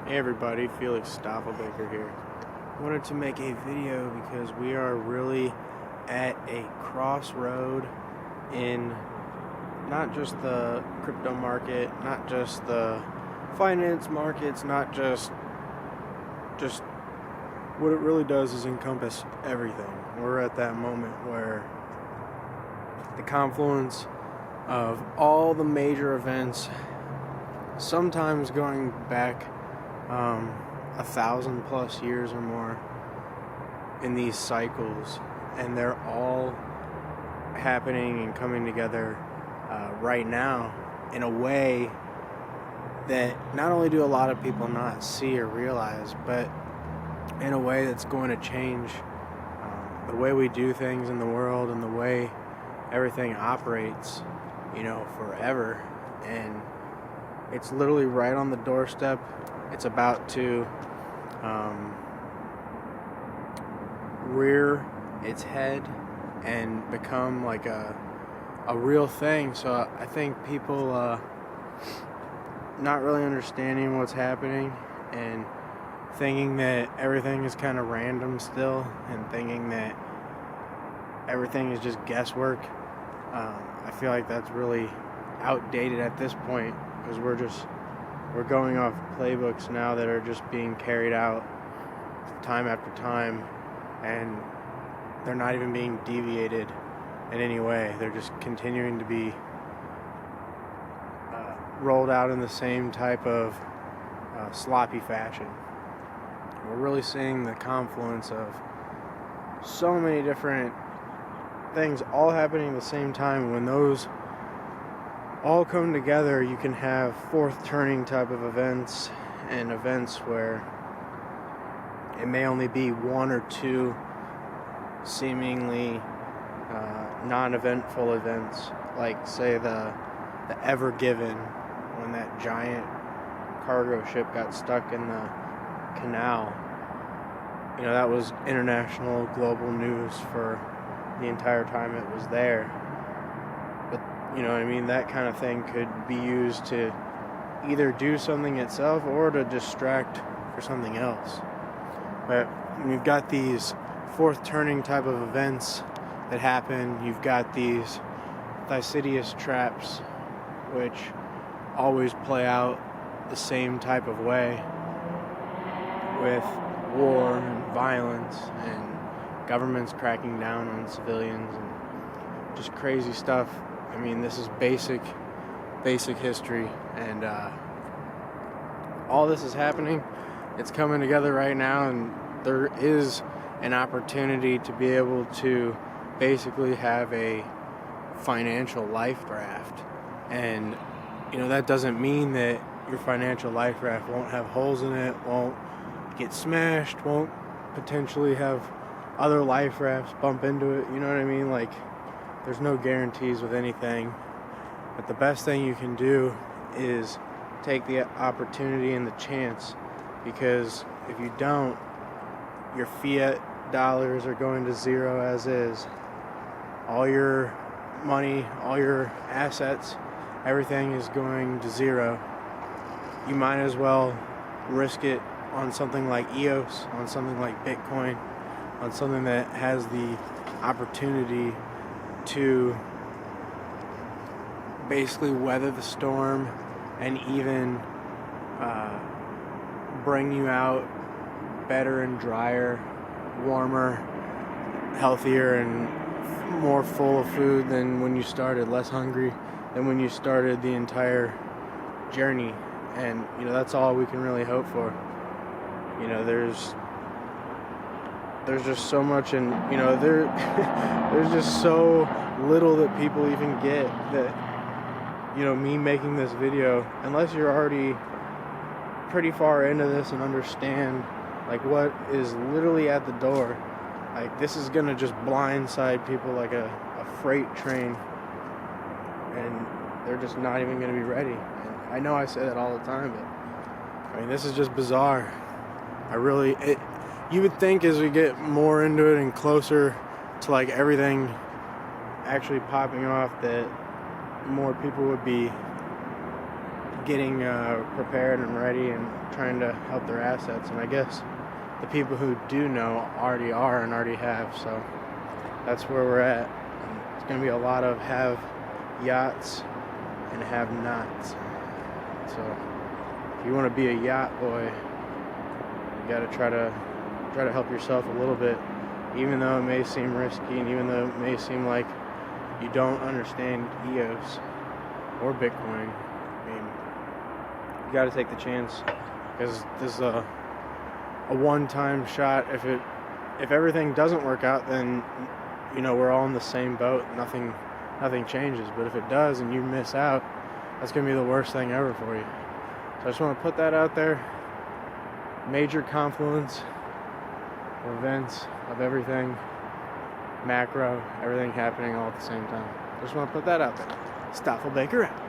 Hey everybody, Felix Staffelbaker here. Wanted to make a video because we are really at a crossroad in not just the crypto market, not just the finance markets, not just what it really does is encompass everything. We're at that moment where the confluence of all the major events, sometimes going back 1,000+ years or more in these cycles, and they're all happening and coming together right now in a way that not only do a lot of people not see or realize, but in a way that's going to change the way we do things in the world and the way everything operates, forever. And it's literally right on the doorstep. It's about to rear its head and become like a real thing. So I think people not really understanding what's happening and thinking that everything is kind of random still, and thinking that everything is just guesswork. I feel like that's really outdated at this point, because we're going off playbooks now that are just being carried out time after time, and they're not even being deviated in any way. They're just continuing to be rolled out in the same type of sloppy fashion. We're really seeing the confluence of so many different things all happening at the same time. When those all come together, you can have fourth turning type of events, and events where it may only be one or two seemingly non-eventful events, like say the Ever Given, when that giant cargo ship got stuck in the canal. That was international, global news for the entire time it was there. But that kind of thing could be used to either do something itself or to distract for something else. But you've got these fourth turning type of events that happen. You've got these Thucydides traps, which always play out the same type of way, with war and violence and governments cracking down on civilians and just crazy stuff. This is basic history, and all this is happening. It's coming together right now, and there is an opportunity to be able to basically have a financial life raft. And that doesn't mean that your financial life raft won't have holes in it, won't get smashed, won't potentially have other life rafts bump into it. You know what I mean? Like, there's no guarantees with anything, but the best thing you can do is take the opportunity and the chance, because if you don't, your fiat dollars are going to zero as is. All your money, all your assets, everything is going to zero. You might as well risk it on something like EOS, on something like Bitcoin, on something that has the opportunity to basically weather the storm and even bring you out better and drier, warmer, healthier, and more full of food than when you started, less hungry than when you started the entire journey. And that's all we can really hope for. There's just so much, and there's just so little that people even get, that me making this video, unless you're already pretty far into this and understand like what is literally at the door, like this is gonna just blindside people like a freight train, and they're just not even gonna be ready. And I know I say that all the time, but this is just bizarre. You would think as we get more into it and closer to like everything actually popping off, that more people would be getting prepared and ready and trying to help their assets. And I guess the people who do know already are and already have. So that's where we're at. And it's going to be a lot of have yachts and have nots. So if you want to be a yacht boy, you got to try to help yourself a little bit, even though it may seem risky and even though it may seem like you don't understand EOS or Bitcoin. I mean, you got to take the chance, because this is a one-time shot. If everything doesn't work out, then we're all in the same boat. Nothing changes. But if it does and you miss out, that's gonna be the worst thing ever for you. So I just want to put that out there. Major confluence of events, of everything, macro, everything happening all at the same time. Just want to put that out there. Stoffel Baker out.